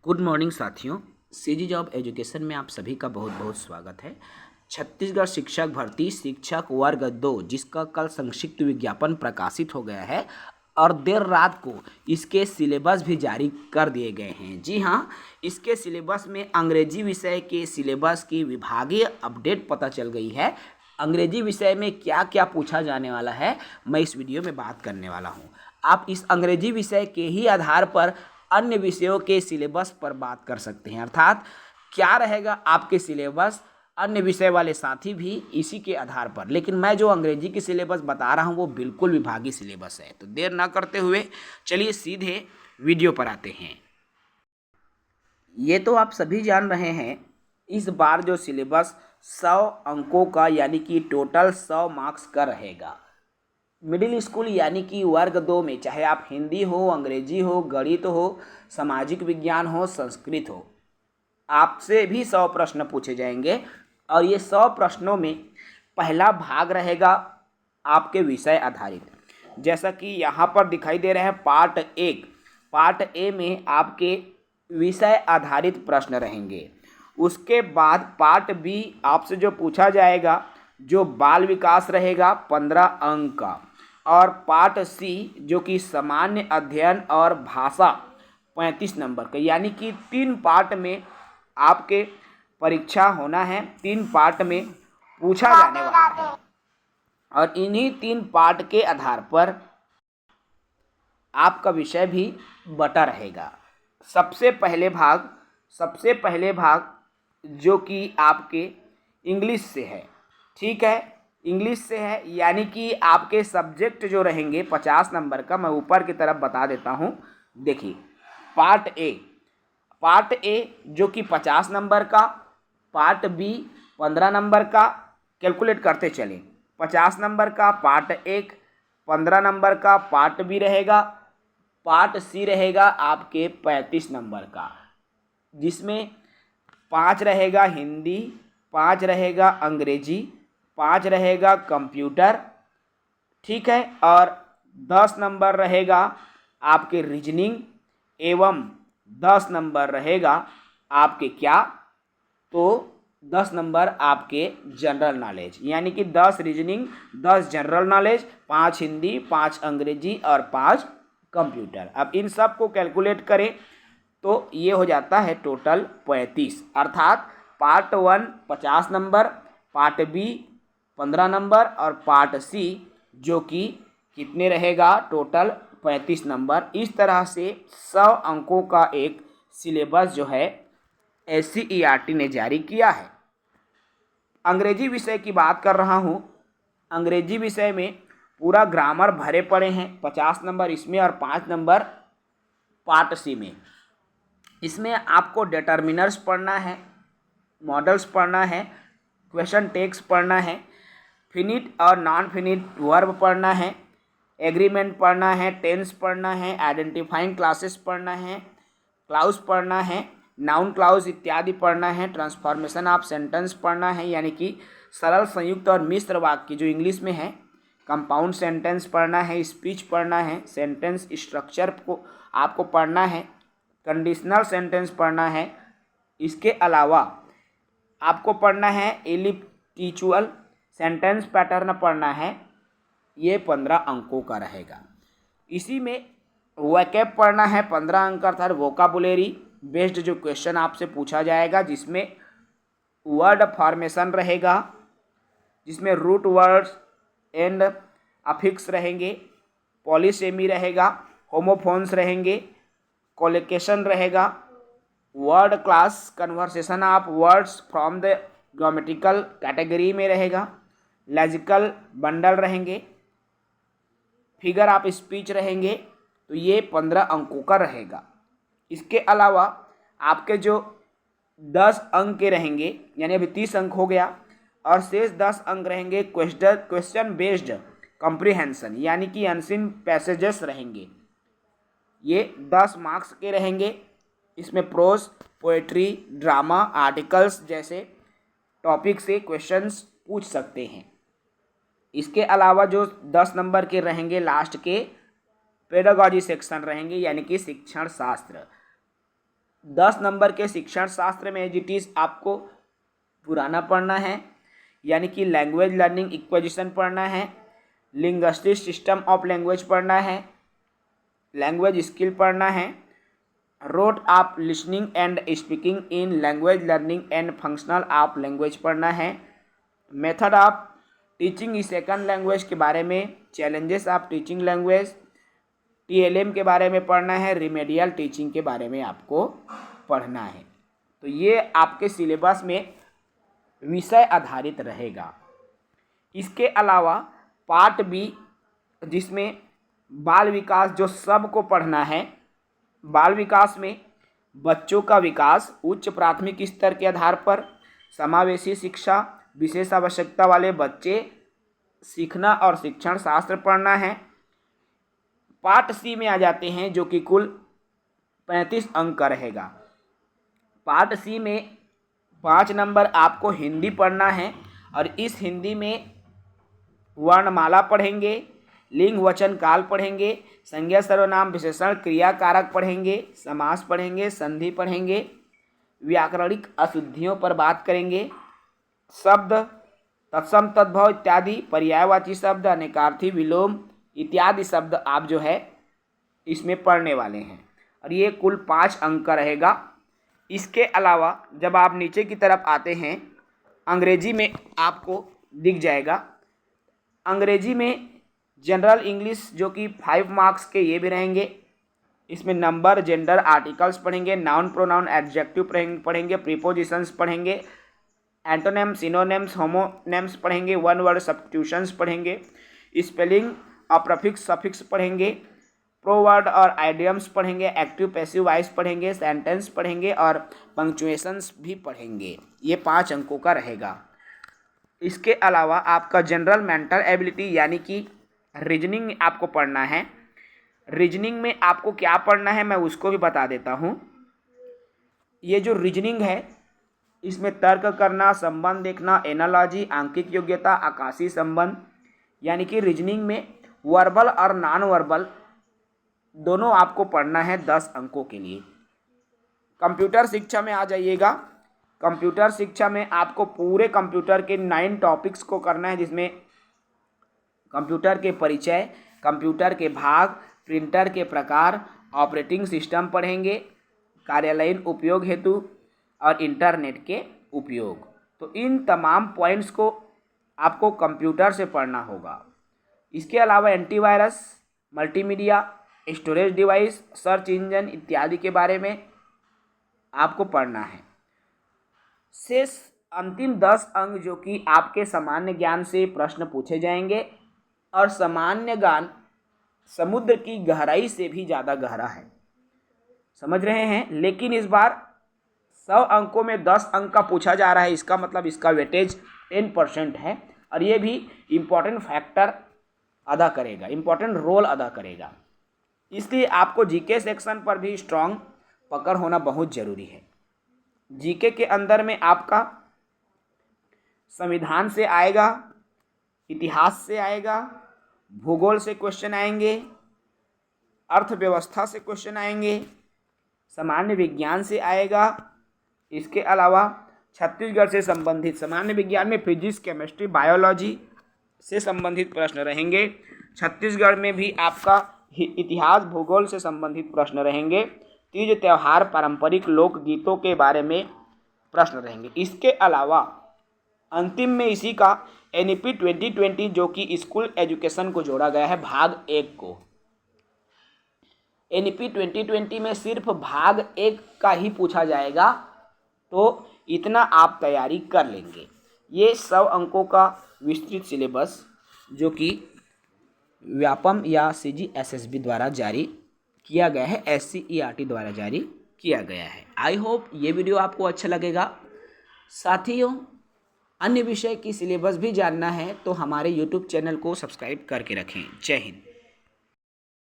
Good morning साथियों। CG job education में आप सभी का बहुत बहुत स्वागत है। छत्तीसगढ़ शिक्षक भर्ती शिक्षक वर्ग 2 जिसका कल संक्षिप्त विज्ञापन प्रकाशित हो गया है और देर रात को इसके सिलेबस भी जारी कर दिए गए हैं। जी हाँ, इसके सिलेबस में अंग्रेजी विषय के सिलेबस की विभागीय अपडेट पता चल गई है। अंग्रेजी विषय में क्या क्या पूछा जाने वाला है मैं इस वीडियो में बात करने वाला हूँ। आप इस अंग्रेजी विषय के ही आधार पर अन्य विषयों के सिलेबस पर बात कर सकते हैं, अर्थात क्या रहेगा आपके सिलेबस अन्य विषय वाले साथी भी इसी के आधार पर। लेकिन मैं जो अंग्रेजी की सिलेबस बता रहा हूँ वो बिल्कुल विभागीय सिलेबस है। तो देर ना करते हुए चलिए सीधे वीडियो पर आते हैं। ये तो आप सभी जान रहे हैं, इस बार जो सिलेबस 100 अंकों का यानी कि टोटल 100 मार्क्स का रहेगा। मिडिल स्कूल यानी कि वर्ग 2 में चाहे आप हिंदी हो, अंग्रेजी हो, गणित हो, सामाजिक विज्ञान हो, संस्कृत हो, आपसे भी 100 प्रश्न पूछे जाएंगे। और ये 100 प्रश्नों में पहला भाग रहेगा आपके विषय आधारित, जैसा कि यहाँ पर दिखाई दे रहा है पार्ट 1। पार्ट ए में आपके विषय आधारित प्रश्न रहेंगे। उसके बाद पार्ट बी आपसे जो पूछा जाएगा जो बाल विकास रहेगा 15 अंक का, और पार्ट सी जो कि सामान्य अध्ययन और भाषा 35 नंबर का, यानी कि 3 पार्ट में आपके परीक्षा होना है, 3 पार्ट में पूछा जाने वाला है। और इन्हीं 3 पार्ट के आधार पर आपका विषय भी बटा रहेगा। सबसे पहले भाग जो कि आपके इंग्लिश से है, ठीक है, इंग्लिश से है, यानी कि आपके सब्जेक्ट जो रहेंगे 50 नंबर का, मैं ऊपर की तरफ बता देता हूँ। देखिए पार्ट ए जो कि 50 नंबर का, पार्ट बी 15 नंबर का, कैलकुलेट करते चलें। 50 नंबर का पार्ट 1, 15 नंबर का पार्ट बी रहेगा, पार्ट सी रहेगा आपके 35 नंबर का, जिसमें 5 रहेगा हिंदी, 5 रहेगा अंग्रेजी, 5 रहेगा कंप्यूटर, ठीक है, और 10 नंबर रहेगा आपके रीजनिंग एवं 10 नंबर रहेगा आपके क्या, तो 10 नंबर आपके जनरल नॉलेज, यानी कि 10 रीजनिंग, 10 जनरल नॉलेज, 5 हिंदी, 5 अंग्रेजी और 5 कंप्यूटर। अब इन सब को कैलकुलेट करें तो ये हो जाता है टोटल 35, अर्थात part 1 50 number, part B 15 number और पार्ट सी जो कि कितने रहेगा टोटल 35 नंबर। इस तरह से 100 अंकों का एक सिलेबस जो है SCERT ने जारी किया है। अंग्रेजी विषय की बात कर रहा हूँ। अंग्रेजी विषय में पूरा ग्रामर भरे पड़े हैं, 50 नंबर इसमें और 5 नंबर पार्ट सी में। इसमें आपको डिटर्मिनर्स पढ़ना है, मॉडल्स पढ़ना है, क्वेश्चन टेक्स्ट पढ़ना है, फिनिट और नॉन फिनिट वर्ब पढ़ना है, एग्रीमेंट पढ़ना है, टेंस पढ़ना है, आइडेंटिफाइंग क्लासेस पढ़ना है, क्लाउज पढ़ना है, नाउन क्लाउज इत्यादि पढ़ना है, ट्रांसफॉर्मेशन ऑफ सेंटेंस पढ़ना है, यानी कि सरल संयुक्त और मिश्र वाक्य जो इंग्लिश में है, कंपाउंड सेंटेंस पढ़ना है, स्पीच पढ़ना है, सेंटेंस स्ट्रक्चर को आपको पढ़ना है, कंडीशनल सेंटेंस पढ़ना है। इसके अलावा आपको पढ़ना है एलिप्टिचुअल सेंटेंस पैटर्न पढ़ना है, ये 15 अंकों का रहेगा। इसी में वोकैब पढ़ना है 15 अंक, अर्थात वोकाबुलरी बेस्ड जो क्वेश्चन आपसे पूछा जाएगा, जिसमें वर्ड फॉर्मेशन रहेगा, जिसमें रूट वर्ड्स एंड अफिक्स रहेंगे, पॉलीसेमी रहेगा, होमोफोन्स रहेंगे, कोलोकेशन रहेगा, word class conversation of words from the grammatical category में रहेगा, लॉजिकल बंडल रहेंगे, फिगर ऑफ स्पीच रहेंगे। तो ये 15 अंकों का रहेगा। इसके अलावा आपके जो 10 अंक के रहेंगे, यानी अभी 30 अंक हो गया, और शेष 10 अंक रहेंगे क्वेश्चन बेस्ड कॉम्प्रिहेंशन, यानी कि अनसीन पैसेजेस रहेंगे। ये 10 मार्क्स के रहेंगे। इसमें प्रोज, पोएट्री, ड्रामा, आर्टिकल्स जैसे टॉपिक से क्वेश्चंस पूछ सकते हैं। इसके अलावा जो 10 नंबर के रहेंगे लास्ट के पेडागॉजी सेक्शन रहेंगे, यानी कि शिक्षण शास्त्र। 10 नंबर के शिक्षण शास्त्र में एज इट इज़ आपको पुराना पढ़ना है, यानी कि लैंग्वेज लर्निंग इक्विजिशन पढ़ना है, लिंग्विस्टिक सिस्टम ऑफ लैंग्वेज पढ़ना है, लैंग्वेज स्किल पढ़ना है, role of listening and speaking in language learning and functional of language पढ़ना है, method of teaching second language के बारे में, challenges of teaching language, TLM के बारे में पढ़ना है, रिमेडियल टीचिंग के बारे में आपको पढ़ना है। तो ये आपके सिलेबस में विषय आधारित रहेगा। इसके अलावा पार्ट बी, जिसमें बाल विकास जो सबको पढ़ना है, बाल विकास में बच्चों का विकास उच्च प्राथमिक स्तर के आधार पर, समावेशी शिक्षा, विशेष आवश्यकता वाले बच्चे, सीखना और शिक्षण शास्त्र पढ़ना है। पार्ट सी में आ जाते हैं जो कि कुल 35 अंक का रहेगा। पार्ट सी में 5 नंबर आपको हिंदी पढ़ना है और इस हिंदी में वर्णमाला पढ़ेंगे, लिंग वचन काल पढ़ेंगे, संज्ञा सर्वनाम विशेषण क्रिया कारक पढ़ेंगे, समास पढ़ेंगे, संधि पढ़ेंगे, व्याकरणिक अशुद्धियों पर बात करेंगे, शब्द तत्सम तद्भव इत्यादि, पर्यायवाची शब्द, अनेकार्थी, विलोम इत्यादि शब्द आप जो है इसमें पढ़ने वाले हैं और ये कुल 5 अंक का रहेगा। इसके अलावा जब आप नीचे की तरफ आते हैं, अंग्रेजी में आपको दिख जाएगा, अंग्रेजी में जनरल इंग्लिश जो कि 5 मार्क्स के ये भी रहेंगे। इसमें नंबर, जेंडर, आर्टिकल्स पढ़ेंगे, नाउन प्रोनाउन एडजेक्टिव पढ़ेंगे, प्रीपोजिशंस पढ़ेंगे, एंटोनेम्स, सिनोनेम्स, होमोनेम्स पढ़ेंगे, वन वर्ड सब्स्टिट्यूशंस पढ़ेंगे, स्पेलिंग और प्रीफिक्स सफिक्स पढ़ेंगे, प्रोवर्ड और आइडियम्स पढ़ेंगे, एक्टिव पैसिव वॉइस पढ़ेंगे, सेंटेंस पढ़ेंगे और पंक्चुएशंस भी पढ़ेंगे। ये 5 अंकों का रहेगा। इसके अलावा आपका जनरल मेंटल एबिलिटी यानी कि रीजनिंग आपको पढ़ना है। रीजनिंग में आपको क्या पढ़ना है मैं उसको भी बता देता हूँ। ये जो रीजनिंग है इसमें तर्क करना, संबंध देखना, एनालॉजी, आंकिक योग्यता, आकाशीय संबंध, यानी कि रीजनिंग में वर्बल और नॉन वर्बल दोनों आपको पढ़ना है 10 अंकों के लिए। कंप्यूटर शिक्षा में आ जाइएगा। कंप्यूटर शिक्षा में आपको पूरे कंप्यूटर के 9 टॉपिक्स को करना है, जिसमें कंप्यूटर के परिचय, कंप्यूटर के भाग, प्रिंटर के प्रकार, ऑपरेटिंग सिस्टम पढ़ेंगे, कार्यालयीन उपयोग हेतु और इंटरनेट के उपयोग। तो इन तमाम पॉइंट्स को आपको कंप्यूटर से पढ़ना होगा। इसके अलावा antivirus, multimedia, storage device, search engine इत्यादि के बारे में आपको पढ़ना है। शेष अंतिम 10 अंक जो कि आपके सामान्य ज्ञान से प्रश्न पूछे जाएंगे और सामान्य ज्ञान समुद्र की गहराई से भी ज़्यादा गहरा है, समझ रहे हैं। लेकिन इस बार 100 अंकों में 10 अंक का पूछा जा रहा है, इसका मतलब इसका वेटेज 10% है और ये भी इम्पॉर्टेंट फैक्टर अदा करेगा, इम्पॉर्टेंट रोल अदा करेगा। इसलिए आपको जीके सेक्शन पर भी स्ट्रांग पकड़ होना बहुत ज़रूरी है। जीके के अंदर में आपका संविधान से आएगा, इतिहास से आएगा, भूगोल से क्वेश्चन आएंगे, अर्थव्यवस्था से क्वेश्चन आएंगे, सामान्य विज्ञान से आएगा। इसके अलावा छत्तीसगढ़ से संबंधित सामान्य विज्ञान में फिजिक्स, केमिस्ट्री, बायोलॉजी से संबंधित प्रश्न रहेंगे। छत्तीसगढ़ में भी आपका इतिहास, भूगोल से संबंधित प्रश्न रहेंगे। तीज त्यौहार, पारंपरिक लोकगीतों के बारे में प्रश्न रहेंगे। इसके अलावा अंतिम में इसी का NEP 2020 जो कि स्कूल एजुकेशन को जोड़ा गया है भाग 1 को, NEP 2020 में सिर्फ भाग 1 का ही पूछा जाएगा, तो इतना आप तैयारी कर लेंगे। ये 100 अंकों का विस्तृत सिलेबस जो कि व्यापम या CGSSB द्वारा जारी किया गया है, SCERT द्वारा जारी किया गया है। आई होप ये वीडियो आपको अच्छा लगेगा। साथियों, अन्य विषय की सिलेबस भी जानना है तो हमारे YouTube चैनल को सब्सक्राइब करके रखें। जय हिंद।